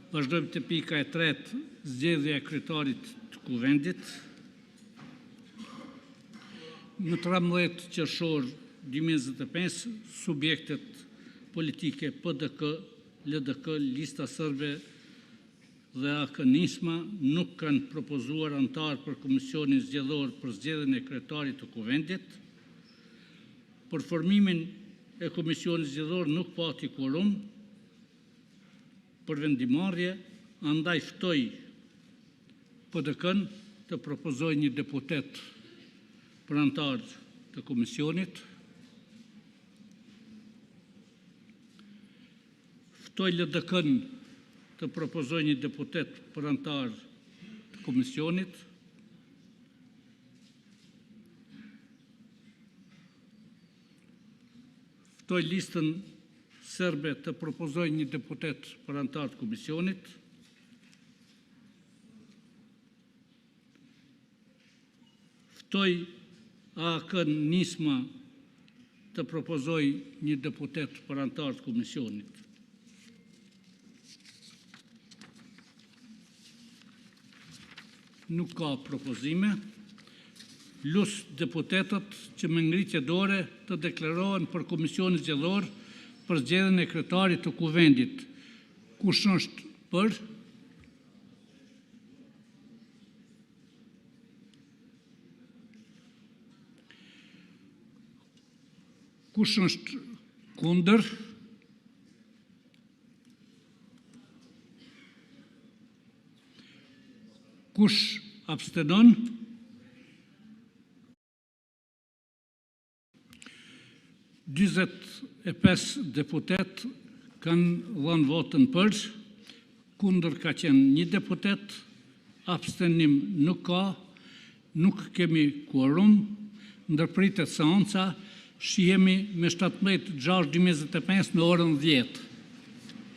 Vazhdojmë të pika e tretë, zgjedhja e kryetarit të kuvendit. Në 13 qershor 2025, subjektet politike PDK, LDK, Lista Sërbe dhe AK-Nisma nuk kanë propozuar antar për Komisionin Zgjedhor për zgjedhjen e kryetarit të kuvendit. Për formimin e Komisionit Zgjedhor nuk pati kvorum për vendimarrje, andaj ftoj PDK-n të propozoj një deputet për antar të komisionit. Ftoj LDK-n të propozoj një deputet për antar të komisionit. Ftoj listën serbe të propozoj një deputet për antar të komisionit. Ftoj AK-Nisma të propozoj një deputet për antar të komisionit. Nuk ka propozime. Lus deputetët që me ngritje dore të deklarohen për Komisionin Zgjedhor për zgjedhjen e kryetarit të kuvendit. Kush është për? Kush është kundër? Kush abstenon? E 5 deputet kanë dhënë votën për, kundër ka qenë 1 deputet, abstenim nuk ka, nuk kemi quorum, ndërpritet seanca, shihemi me 17/6/2025 në orën 10.